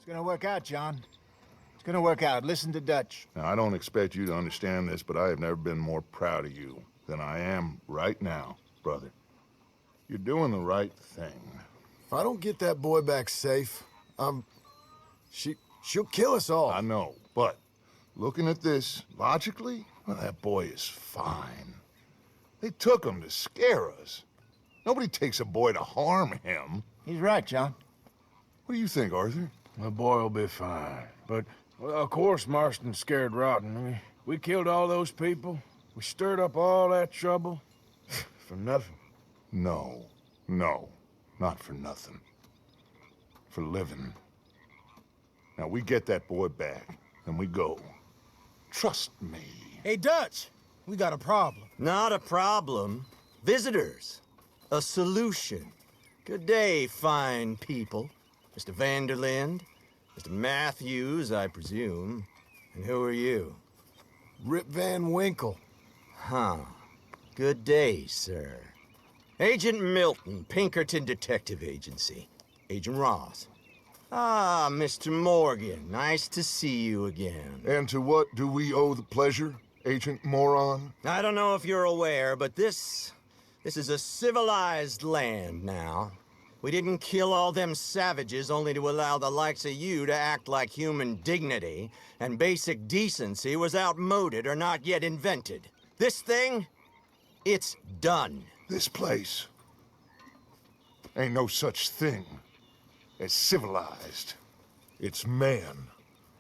It's gonna work out, John. It's gonna work out. Listen to Dutch. Now, I don't expect you to understand this, but I have never been more proud of you than I am right now, brother. You're doing the right thing. If I don't get that boy back safe, she'll kill us all. I know, but looking at this logically, well, that boy is fine. They took him to scare us. Nobody takes a boy to harm him. He's right, John. What do you think, Arthur? The boy will be fine. But, well, of course Marston's scared rotten. We killed all those people. We stirred up all that trouble. For nothing. No, not for nothing. For living. Now, we get that boy back, and we go. Trust me. Hey, Dutch, we got a problem. Not a problem. Visitors. A solution. Good day, fine people. Mr. Vanderlind, Mr. Matthews, I presume. And who are you? Rip Van Winkle. Huh. Good day, sir. Agent Milton, Pinkerton Detective Agency. Agent Ross. Ah, Mr. Morgan, nice to see you again. And to what do we owe the pleasure, Agent Moron? I don't know if you're aware, but this is a civilized land now. We didn't kill all them savages only to allow the likes of you to act like human dignity, and basic decency was outmoded or not yet invented. This thing, it's done. This place ain't no such thing as civilized. It's man,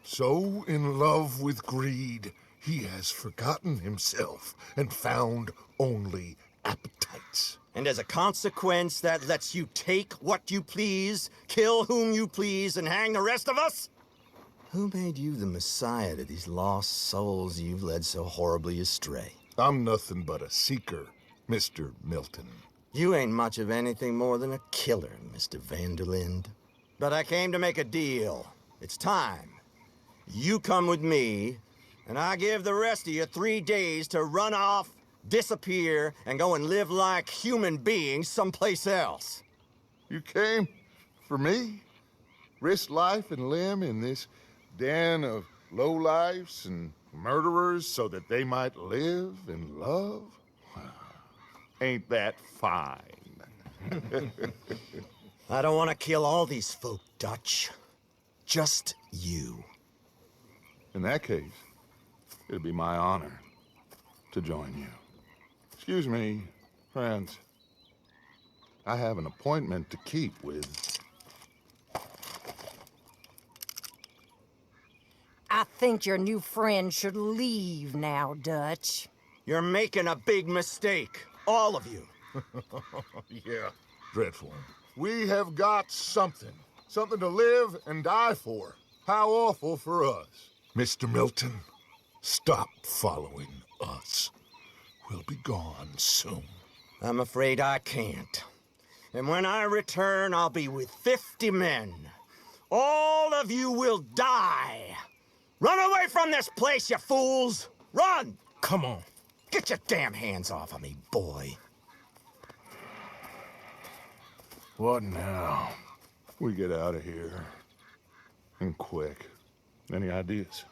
so in love with greed, he has forgotten himself and found only appetites. And as a consequence, that lets you take what you please, kill whom you please, and hang the rest of us? Who made you the messiah to these lost souls you've led so horribly astray? I'm nothing but a seeker, Mr. Milton. You ain't much of anything more than a killer, Mr. Vanderlind. But I came to make a deal. It's time. You come with me, and I give the rest of you 3 days to run off, disappear, and go and live like human beings someplace else. You came for me? Risk life and limb in this den of lowlifes and murderers so that they might live and love? Ain't that fine? I don't want to kill all these folk, Dutch. Just you. In that case, it'd be my honor to join you. Excuse me, friends. I have an appointment to keep with... I think your new friend should leave now, Dutch. You're making a big mistake. All of you. Yeah, dreadful. We have got something. Something to live and die for. How awful for us. Mr. Milton, stop following us. We'll be gone soon. I'm afraid I can't. And when I return, I'll be with 50 men. All of you will die. Run away from this place, you fools! Run! Come on. Get your damn hands off of me, boy. What now? We get out of here. And quick. Any ideas?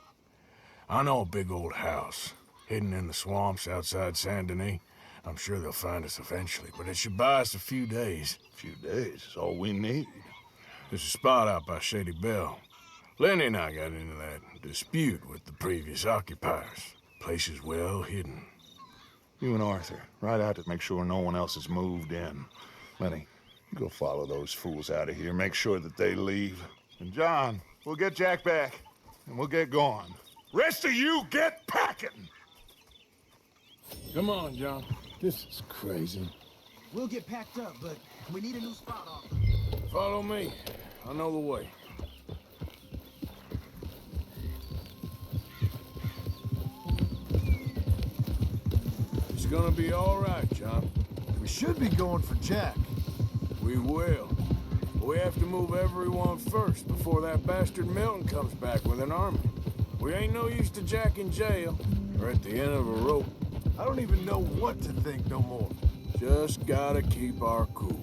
I know a big old house, hidden in the swamps outside Saint Denis. I'm sure they'll find us eventually, but it should buy us a few days. A few days is all we need. There's a spot out by Shady Bell. Lenny and I got into that dispute with the previous occupiers. Place is well hidden. You and Arthur, ride out to make sure no one else has moved in. Lenny, you go follow those fools out of here. Make sure that they leave. And John, we'll get Jack back, and we'll get going. Rest of you, get packing! Come on, John. This is crazy. We'll get packed up, but we need a new spot off. Follow me. I know the way. It's gonna be all right, John. We should be going for Jack. We will. But we have to move everyone first before that bastard Milton comes back with an army. We ain't no use to Jack in jail or at the end of a rope. I don't even know what to think no more. Just gotta keep our cool.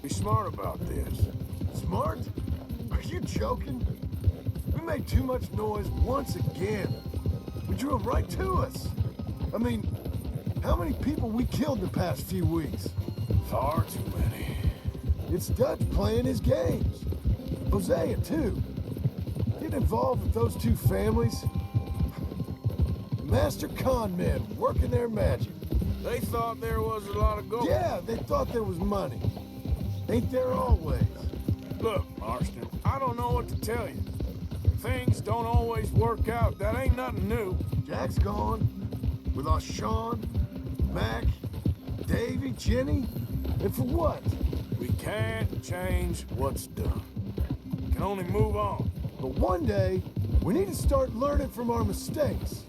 Be smart about this. Smart? Are you joking? made too much noise once again. We drew them right to us. I mean, how many people we killed in the past few weeks? Far too many. It's Dutch playing his games. Hosea, too. Getting involved with those two families. Master con men working their magic. They thought there was a lot of gold. Yeah, they thought there was money. Ain't there always? Look, Marston, I don't know what to tell you. Things don't always work out. That ain't nothing new. Jack's gone. With us Sean, Mac, Davy, Jenny. And for what? We can't change what's done. We can only move on. But one day, we need to start learning from our mistakes.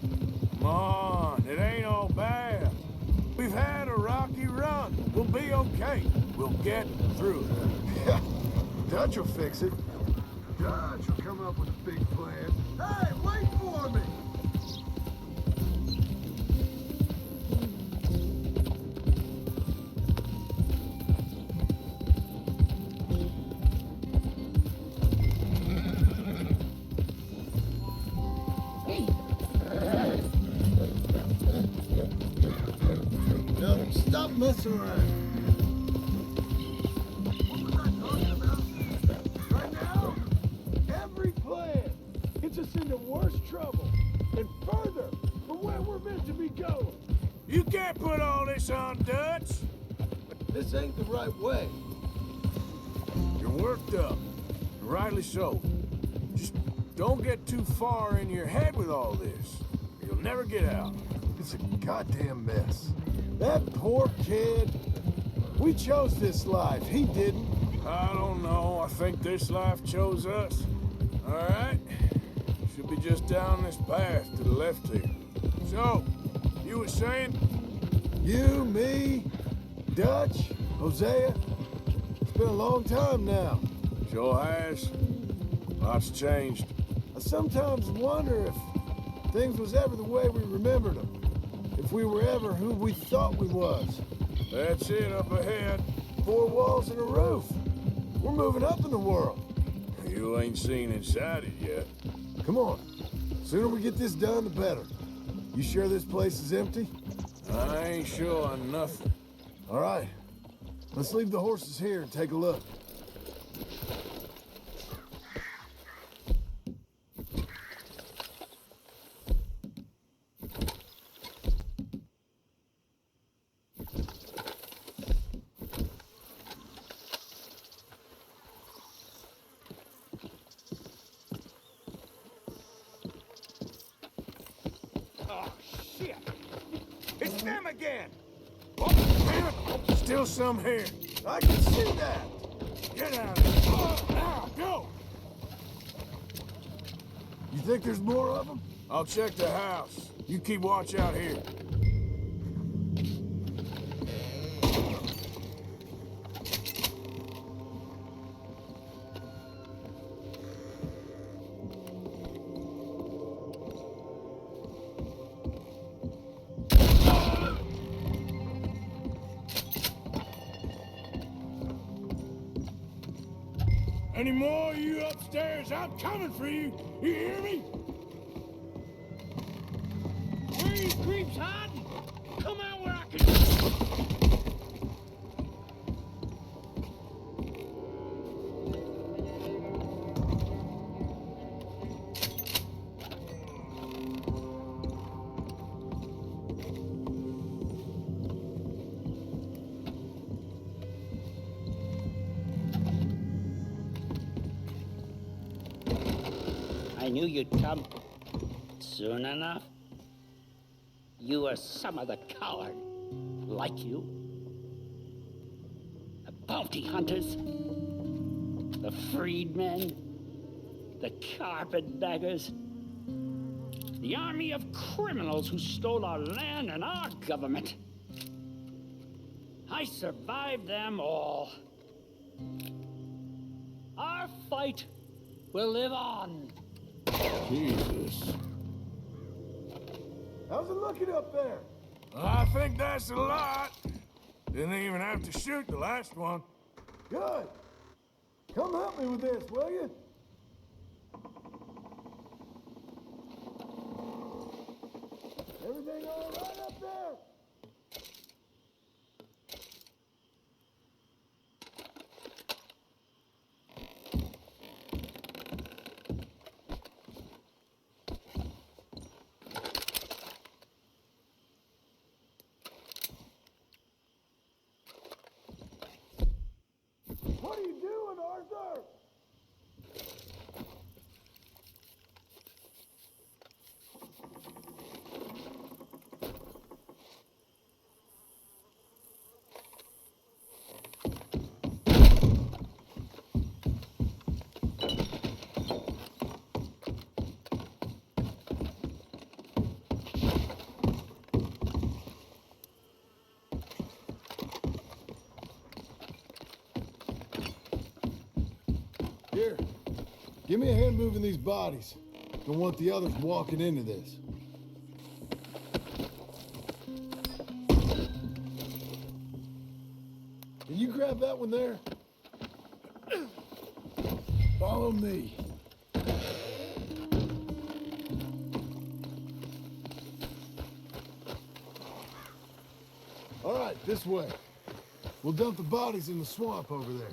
Come on, it ain't all bad. We've had a rocky run. We'll be okay. We'll get through it. Yeah, Dutch will fix it. Dutch will come up with a big plan. Hey, wait for me! No, stop messing around. What was I talking about? Right now, every plan gets us into worse trouble and further from where we're meant to be going. You can't put all this on Dutch. This ain't the right way. You're worked up. And rightly so. Just don't get too far in your head with all this. You'll never get out. It's a goddamn mess. That poor kid. We chose this life. He didn't. I don't know. I think this life chose us. All right? Should be just down this path to the left here. So, you were saying? You, me, Dutch, Hosea. It's been a long time now. Sure has. Lots changed. I sometimes wonder if things was ever the way we remembered them. If we were ever who we thought we was. That's it up ahead. 4 walls and a roof. We're moving up in the world. You ain't seen inside it yet. Come on. Sooner we get this done, the better. You sure this place is empty? I ain't sure on nothing. All right. Let's leave the horses here and take a look. Oh, shit! It's them again! Oh, damn it! Still some here. I can see that. Get out of here. Oh, now, go! You think there's more of them? I'll check the house. You keep watch out here. Any more of you upstairs? I'm coming for you. You hear me? Where are you creeps hiding? Come out where I can. I knew you'd come soon enough. You were some of the coward, like you. The bounty hunters, the freedmen, the carpetbaggers, the army of criminals who stole our land and our government. I survived them all. Our fight will live on. Jesus. How's it looking up there? I think that's a lot. Didn't even have to shoot the last one. Good. Come help me with this, will you? Everything all right up there? What are you doing, Arthur? Here, give me a hand moving these bodies. Don't want the others walking into this. Can you grab that one there? Follow me. All right, this way. We'll dump the bodies in the swamp over there.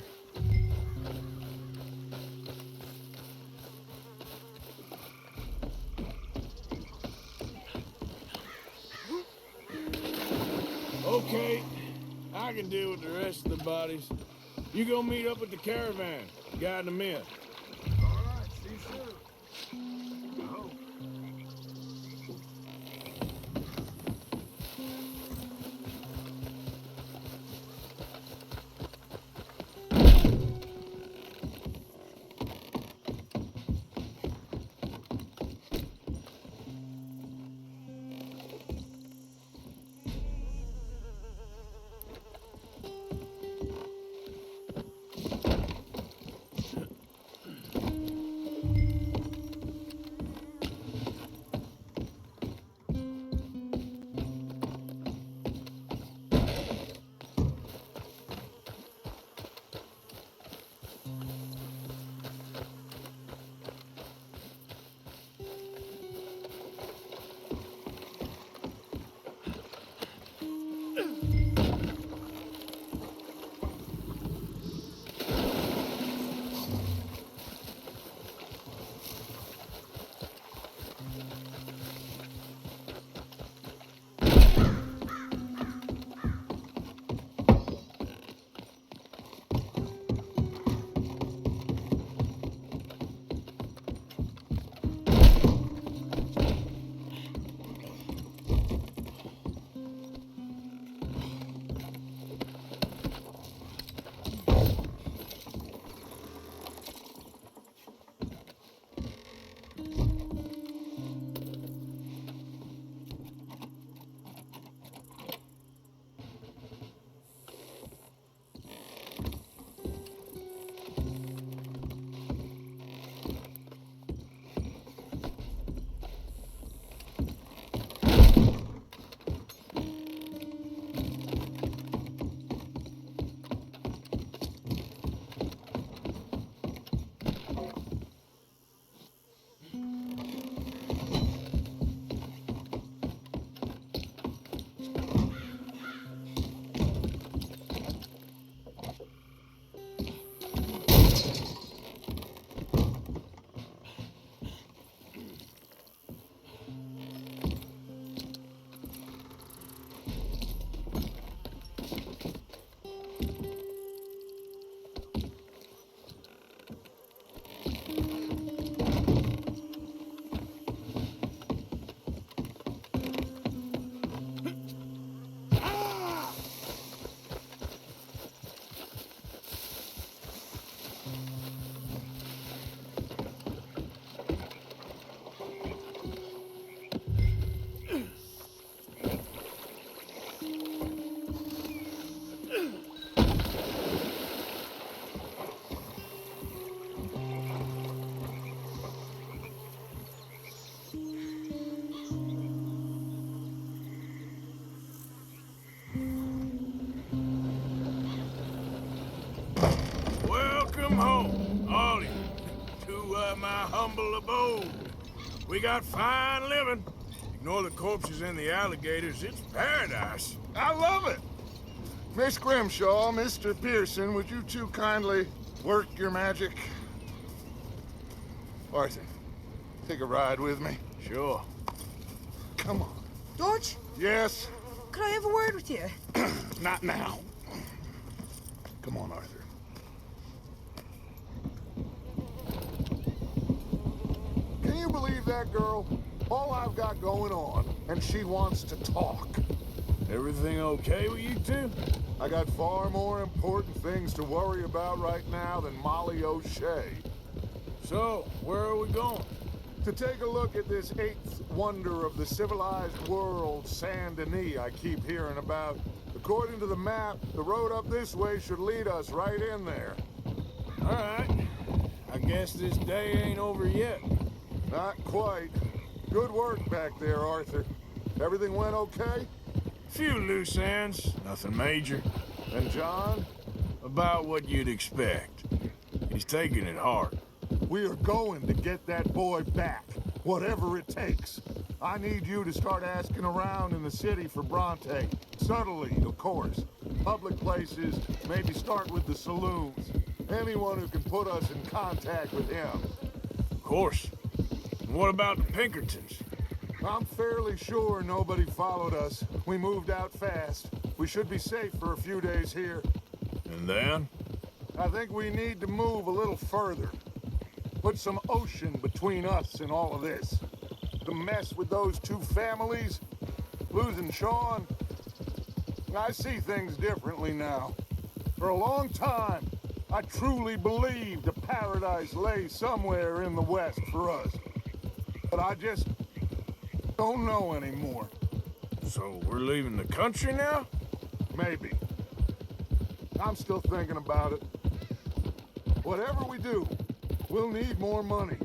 Okay, I can deal with the rest of the bodies. You go meet up with the caravan, guide them in. All right, see you soon. I hope. Welcome home, all of you, to my humble abode. We got fine living. You Ignore the corpses and the alligators, it's paradise. I love it! Miss Grimshaw, Mr. Pearson, would you two kindly work your magic? Arthur, take a ride with me. Sure. Come on. George, Yes? could I have a word with you? Not now. Come on, Arthur. Can you believe that girl? All I've got going on, and she wants to talk. Everything okay with you two? I got far more important things to worry about right now than Molly O'Shea. So, where are we going? To take a look at this eighth wonder of the civilized world, Saint Denis, I keep hearing about. According to the map, the road up this way should lead us right in there. All right. I guess this day ain't over yet. Not quite. Good work back there, Arthur. Everything went okay? Few loose ends, nothing major. And John? About what you'd expect. He's taking it hard. We are going to get that boy back, whatever it takes. I need you to start asking around in the city for Bronte. Subtly, of course. Public places, maybe start with the saloons. Anyone who can put us in contact with him. Of course. And what about the Pinkertons? I'm fairly sure nobody followed us. We moved out fast. We should be safe for a few days here. And then? I think we need to move a little further. Put some ocean between us and all of this. The mess with those two families, losing Sean. I see things differently now. For a long time, I truly believed a paradise lay somewhere in the West for us. But I just don't know anymore. So we're leaving the country now? Maybe. I'm still thinking about it. Whatever we do, we'll need more money.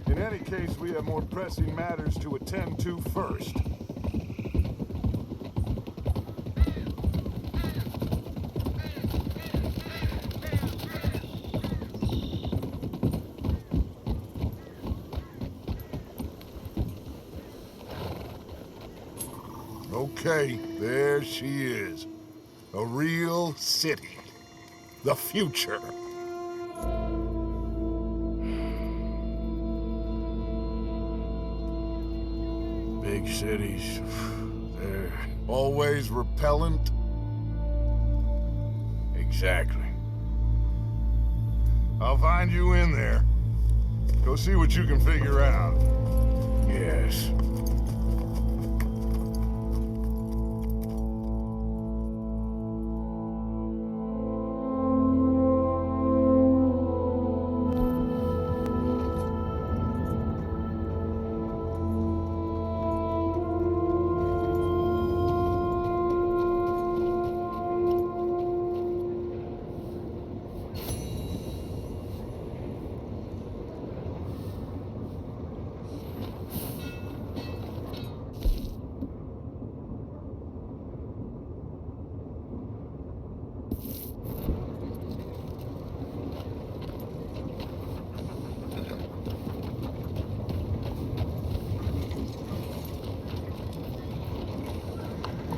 In any case, we have more pressing matters to attend to first. Okay, there she is. A real city. The future. Big cities, they're... Always repellent. Exactly. I'll find you in there. Go see what you can figure out. Yes.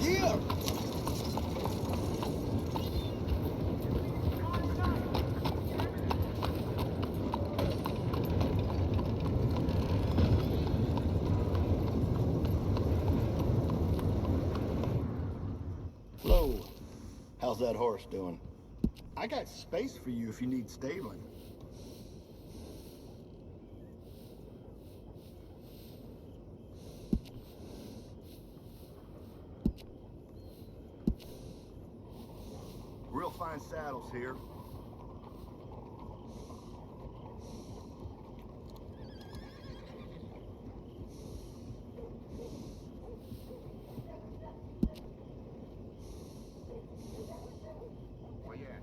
Yeah! Hello. How's that horse doing? I got space for you if you need stabling. Real fine saddles here. Where you at?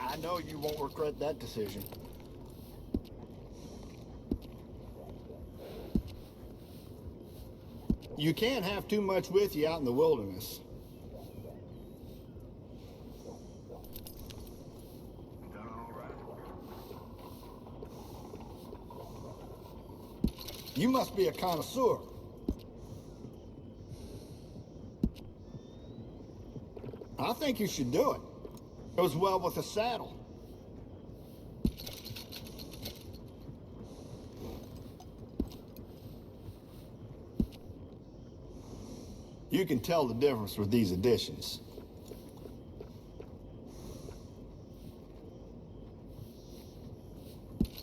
I know you won't regret that decision. You can't have too much with you out in the wilderness. Done all right. You must be a connoisseur. I think you should do it. Goes well with the saddle. You can tell the difference with these additions.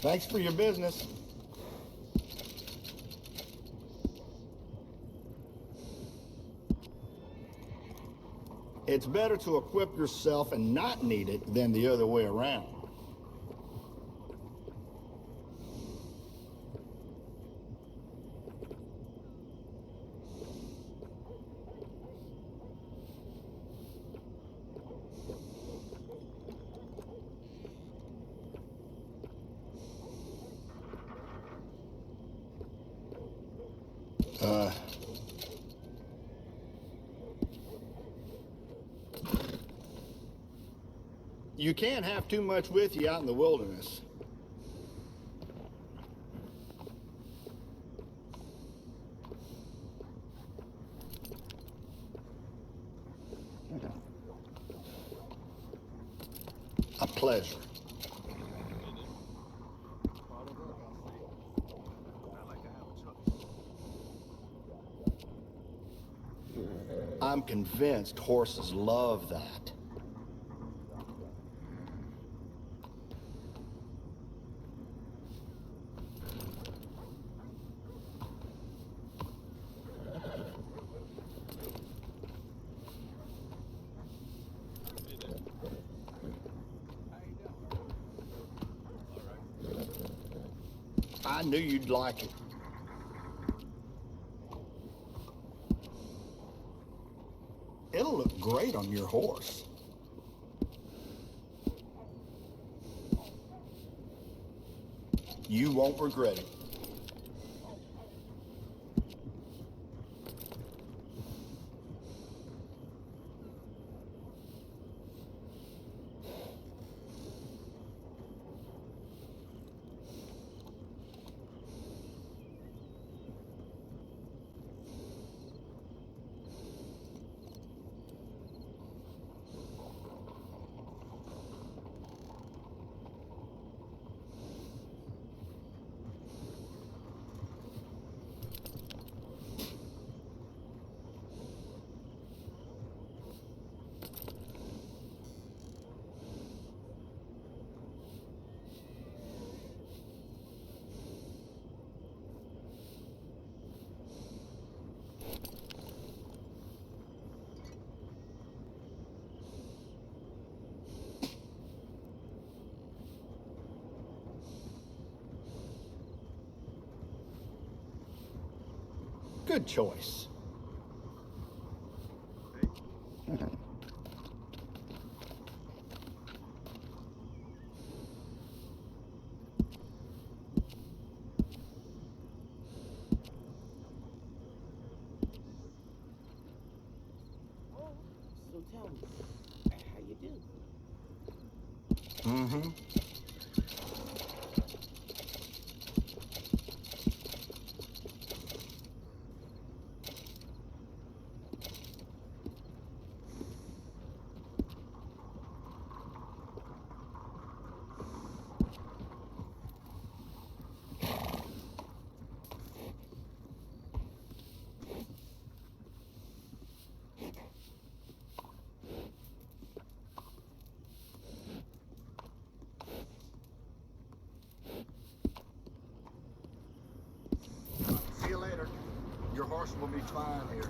Thanks for your business. It's better to equip yourself and not need it than the other way around. You can't have too much with you out in the wilderness. A pleasure. I'm convinced horses love that. I knew you'd like it. It'll look great on your horse. You won't regret it. Good choice. So tell me, how you do? Mm-hmm. See you later. Your horse will be fine here.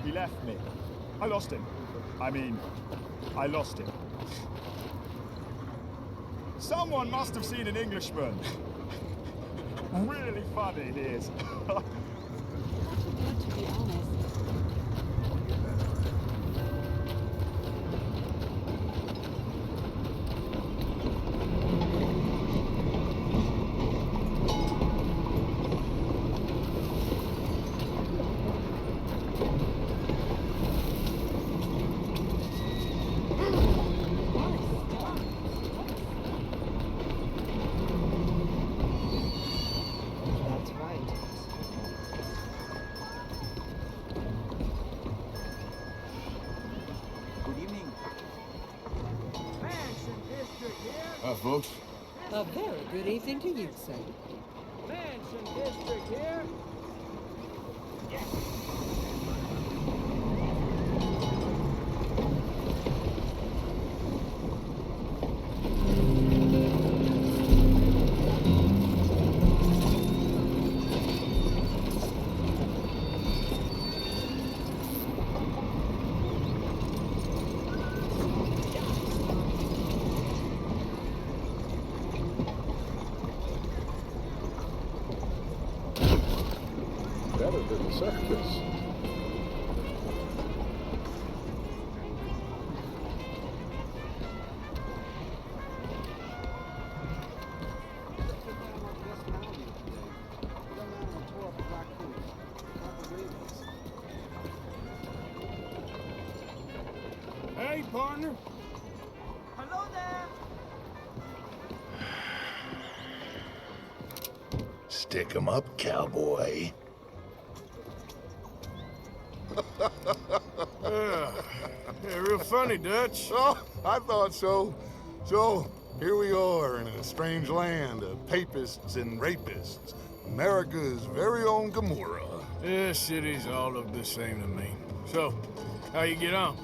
He left me. I lost him. I mean, I lost him. Someone must have seen an Englishman. Really funny he is. To be honest. Hi, folks. A very good evening to you, sir. Mansion District here. Better than the circus. Hey, partner. Hello there. Stick 'em up, cowboy. Yeah, real funny, Dutch. Oh, I thought so. So, here we are in a strange land of papists and rapists. America's very own Gomorrah. Yeah, cities all look the same to me. So, how you get on?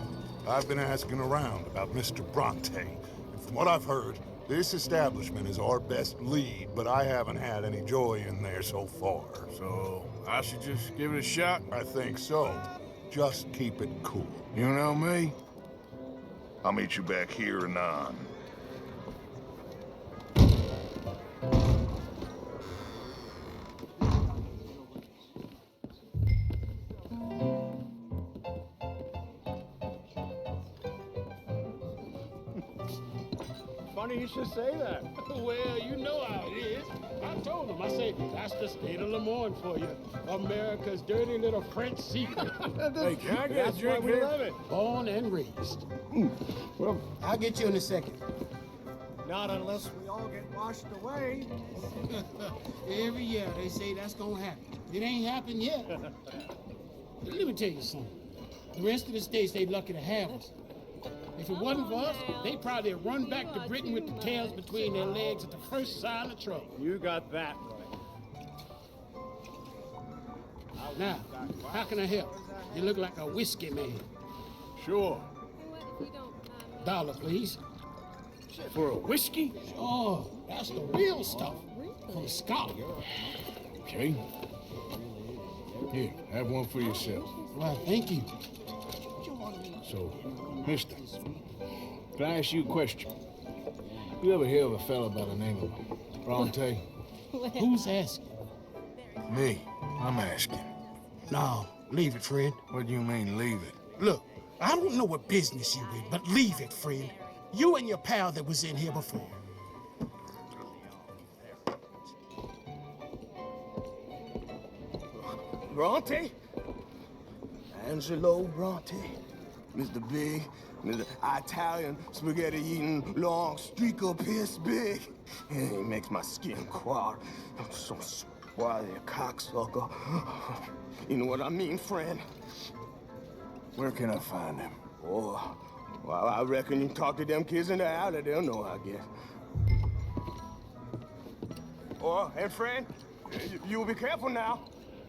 I've been asking around about Mr. Bronte, and from what I've heard, this establishment is our best lead, but I haven't had any joy in there so far. So, I should just give it a shot? I think so. Just keep it cool. You know me? I'll meet you back here anon. Funny you should say that. Well, you know how it is. I told him. I say, that's the state of Lemoyne for you. America's dirty little French secret. Hey, can I get a That's why drink we here? love it. Born and raised. Well, I'll get you in a second. not unless we all get washed away. Every year they say that's gonna happen. It ain't happened yet. Let me tell you something. The rest of the states, they lucky to have us. If it wasn't for us, they probably have run back to Britain with the tails between their legs at the first sign of trouble. You got that right. Now, how can I help? You look like a whiskey man. Sure. $1, please. For a whiskey? Oh, that's the real stuff. From Scotland. Okay. Here, have one for yourself. Well, thank you. So, mister, can I ask you a question? You ever hear of a fella by the name of Bronte? Who's asking? Me. I'm asking. No, leave it, friend. What do you mean, leave it? Look, I don't know what business you in, but leave it, friend. You and your pal that was in here before. Bronte? Angelo Bronte? Mr. Big, Mr. Italian spaghetti-eating long streaker piss big. He makes my skin crawl. I'm so spoiled, cocksucker. You know what I mean, friend? Where can I find him? Oh, well, I reckon you can talk to them kids in the alley. They'll know, I guess. Oh, and friend, you be careful now.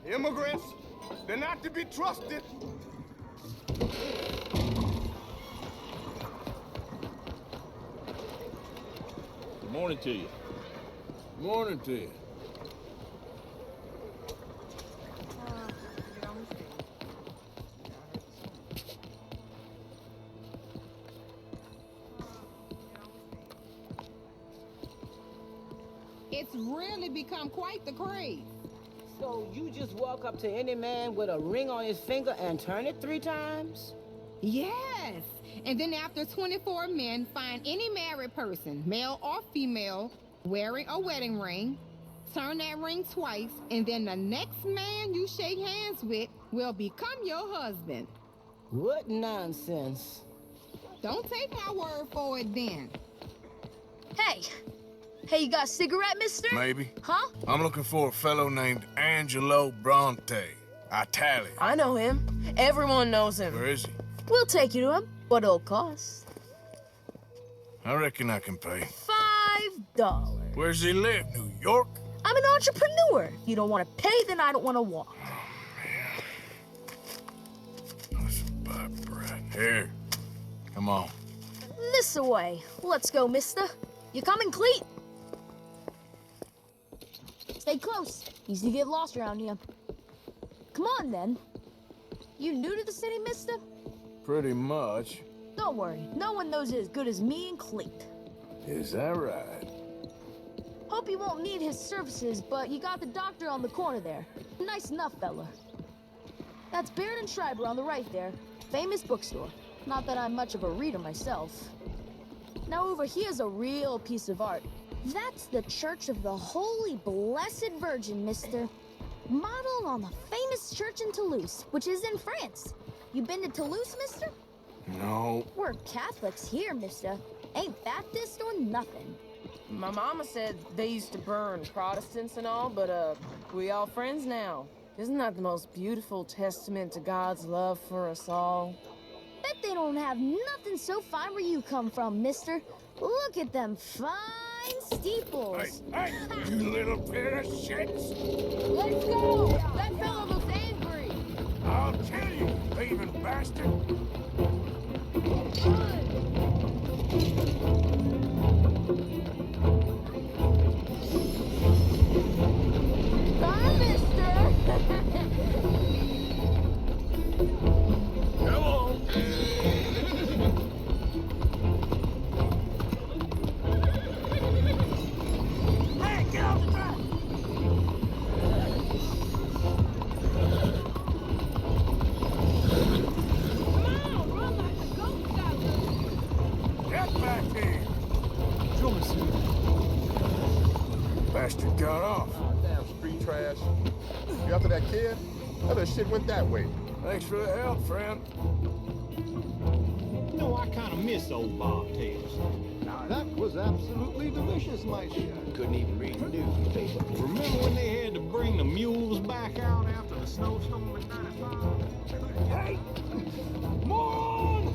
Immigrants, they're not to be trusted. Good morning to you. Morning to you. It's really become quite the craze. So you just walk up to any man with a ring on his finger and turn it 3 times? Yes. And then after 24 men find any married person, male or female, wearing a wedding ring, turn that ring twice, and then the next man you shake hands with will become your husband. What nonsense. Don't take my word for it then. Hey. Hey, you got a cigarette, mister? Maybe. Huh? I'm looking for a fellow named Angelo Bronte. Italian. I know him. Everyone knows him. Where is he? We'll take you to him, but it'll cost I reckon I can pay. $5. Where's he live? New York? I'm an entrepreneur. If you don't want to pay, then I don't want to walk. Here. Come on. This away. Let's go, mister. You coming, Cleet? Stay close. Easy to get lost around here. Come on, then. You new to the city, mister? Pretty much. Don't worry. No one knows it as good as me and Cleet. Is that right? Hope you won't need his services, but you got the doctor on the corner there. Nice enough, fella. That's Baird and Schreiber on the right there. Famous bookstore. Not that I'm much of a reader myself. Now over here's a real piece of art. That's the Church of the Holy Blessed Virgin, mister. Modeled on the famous church in Toulouse, which is in France. You been to Toulouse, mister? No. We're Catholics here, mister. Ain't Baptist or nothing. My mama said they used to burn Protestants and all, but, we all friends now. Isn't that the most beautiful testament to God's love for us all? Bet they don't have nothing so fine where you come from, mister. Look at them fine steeples. Hey, you little pair of shits. Let's go! That fella looks angry. I'll kill you, thieving bastard. Bye, mister! Come on. Hey, get off the track! Get back here. Bastard got off. Damn street trash. You after that kid? That shit went that way. Thanks for the help, friend. You know, I kind of miss old bobtails. That was absolutely delicious, my chef. Couldn't even read the newspaper. Remember when they had to bring the mules back out after the snowstorm in '95? Hey! Moron!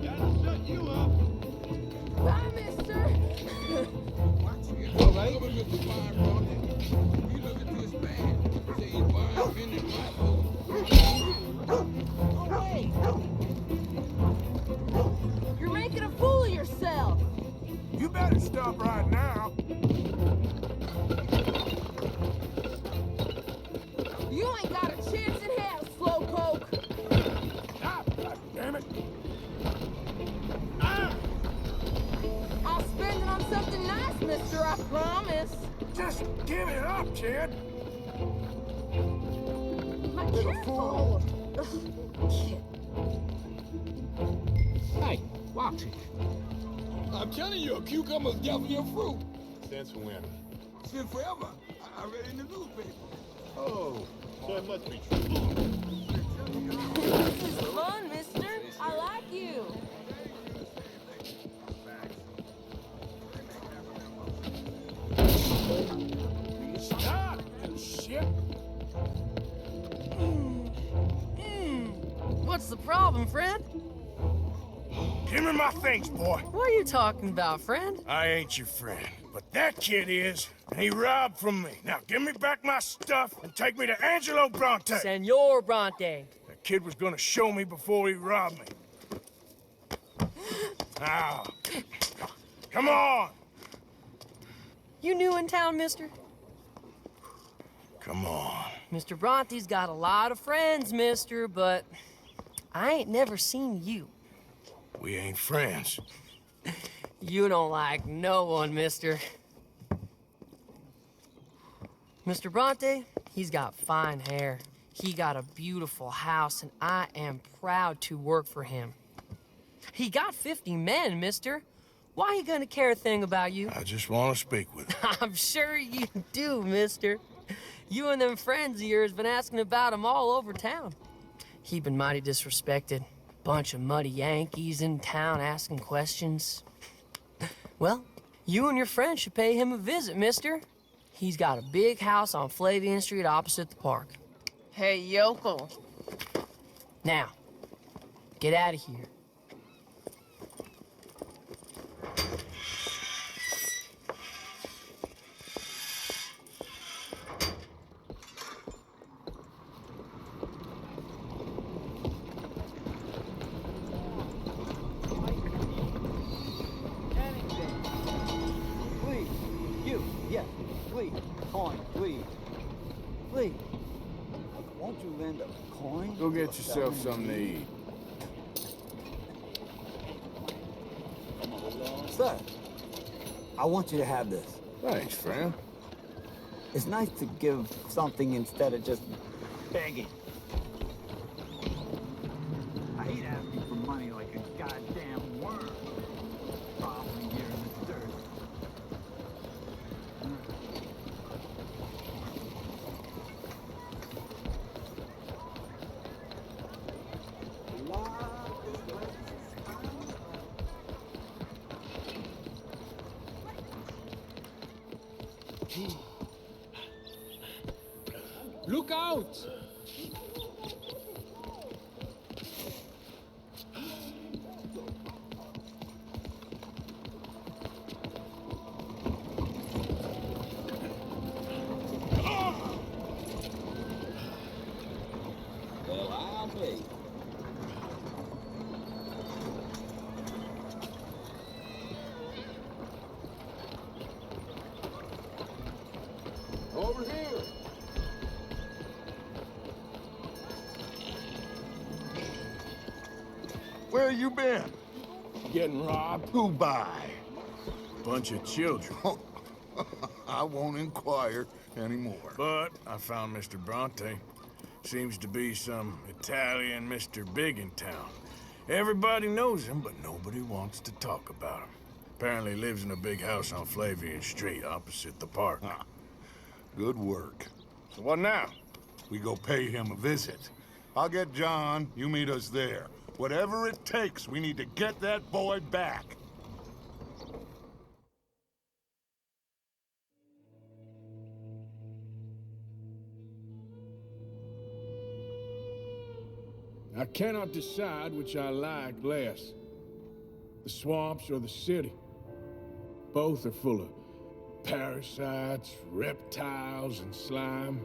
Gotta shut you up. Bye, mister! All right. We look at this man. Say he's wild, bending rifle. Wait! You're making a fool of yourself! You better stop right now. You ain't got a chance in hell, slowpoke! Stop, goddammit. I'll spend it on something nice, mister, I promise. Just give it up, kid. Careful! Hey, watch it. I'm telling you, a cucumber's definitely a fruit. Since when? Since forever. I read it in the newspaper. Oh, so it must be true. This is fun, mister. I like you. Stop, you shit. What's the problem, friend? Give me my things, boy. What are you talking about, friend? I ain't your friend, but that kid is, and he robbed from me. Now give me back my stuff and take me to Angelo Bronte. Senor Bronte. That kid was gonna show me before he robbed me. Now, come on. You new in town, mister? Come on. Mr. Bronte's got a lot of friends, mister, but I ain't never seen you. We ain't friends. You don't like no one, mister. Mr. Bronte, he's got fine hair. He got a beautiful house, and I am proud to work for him. He got 50 men, mister. Why he gonna care a thing about you? I just want to speak with him. I'm sure you do, mister. You and them friends of yours been asking about him all over town. He been mighty disrespected. Bunch of muddy Yankees in town asking questions. Well, you and your friend should pay him a visit, mister. He's got a big house on Flavian Street opposite the park. Hey, yokel. Now, get out of here. Please, you, yes, please, coin, please. Please. Won't you lend a coin? Go get yourself something to eat. Sir, I want you to have this. Thanks, friend. It's nice to give something instead of just begging. I hate asking for money like a goddamn worm. Probably here in the dirt. Look out! Well, I'll be. Over here. Where you been? Getting robbed? Who by? Bunch of children. I won't inquire anymore. But I found Mr. Bronte. Seems to be some Italian Mr. Big in town. Everybody knows him, but nobody wants to talk about him. Apparently lives in a big house on Flavian Street opposite the park. Good work. So what now? We go pay him a visit. I'll get John, you meet us there. Whatever it takes, we need to get that boy back. I cannot decide which I like less. The swamps or the city. Both are full of parasites, reptiles, and slime.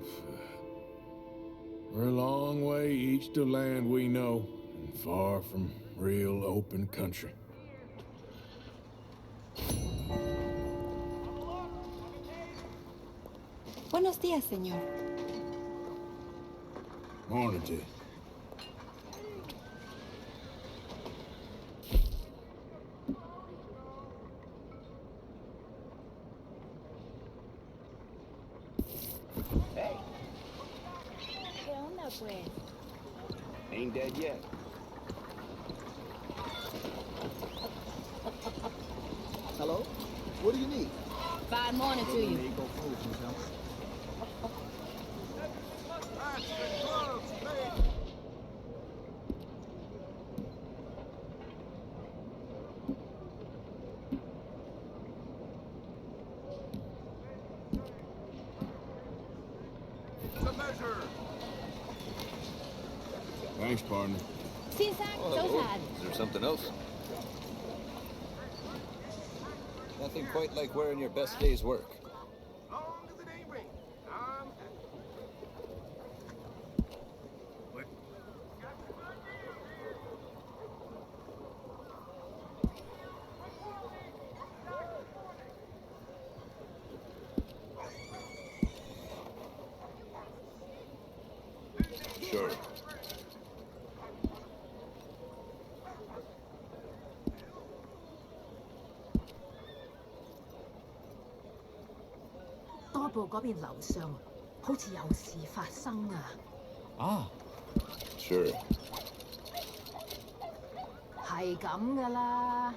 We're a long way east of land we know, and far from real open country. Buenos días, señor. Morning to you. Hey, ¿Qué onda, pues? ain't dead yet. Hello? What do you need? Fine morning to you. Go prove himself. The measure. Thanks, partner. Sin sack, so sad. Is there something else? Nothing quite like wearing your best day's work. Sure. 部嗰邊樓上好似有事發生啊！ Ah. Sure. 係咁噶啦。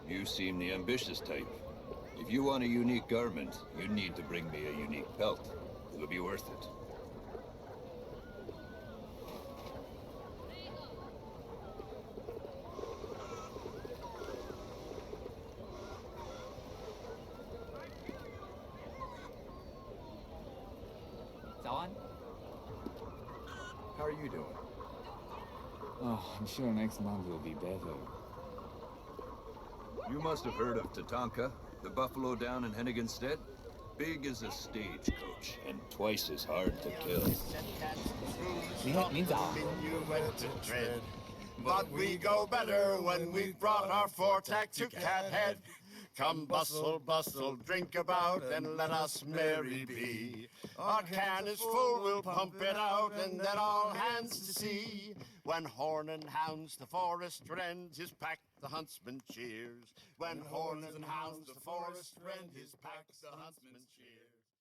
You seem the ambitious type. If you want a unique garment, you need to bring me a unique pelt. It'll be worth it. How are you doing? Oh, I'm sure next month will be better. You must have heard of Tatanka, the buffalo down in Henniganstead. Big as a stagecoach, and twice as hard to kill. But we go better when we've brought our four-tack to Cathead. Come bustle, bustle, drink about, and let us merry be. Our can is full, we'll pump it out, and then all hands to sea. When horn and hounds the forest rend his pack, the huntsman cheers. When horn and hounds the forest rend his pack, the huntsman cheers.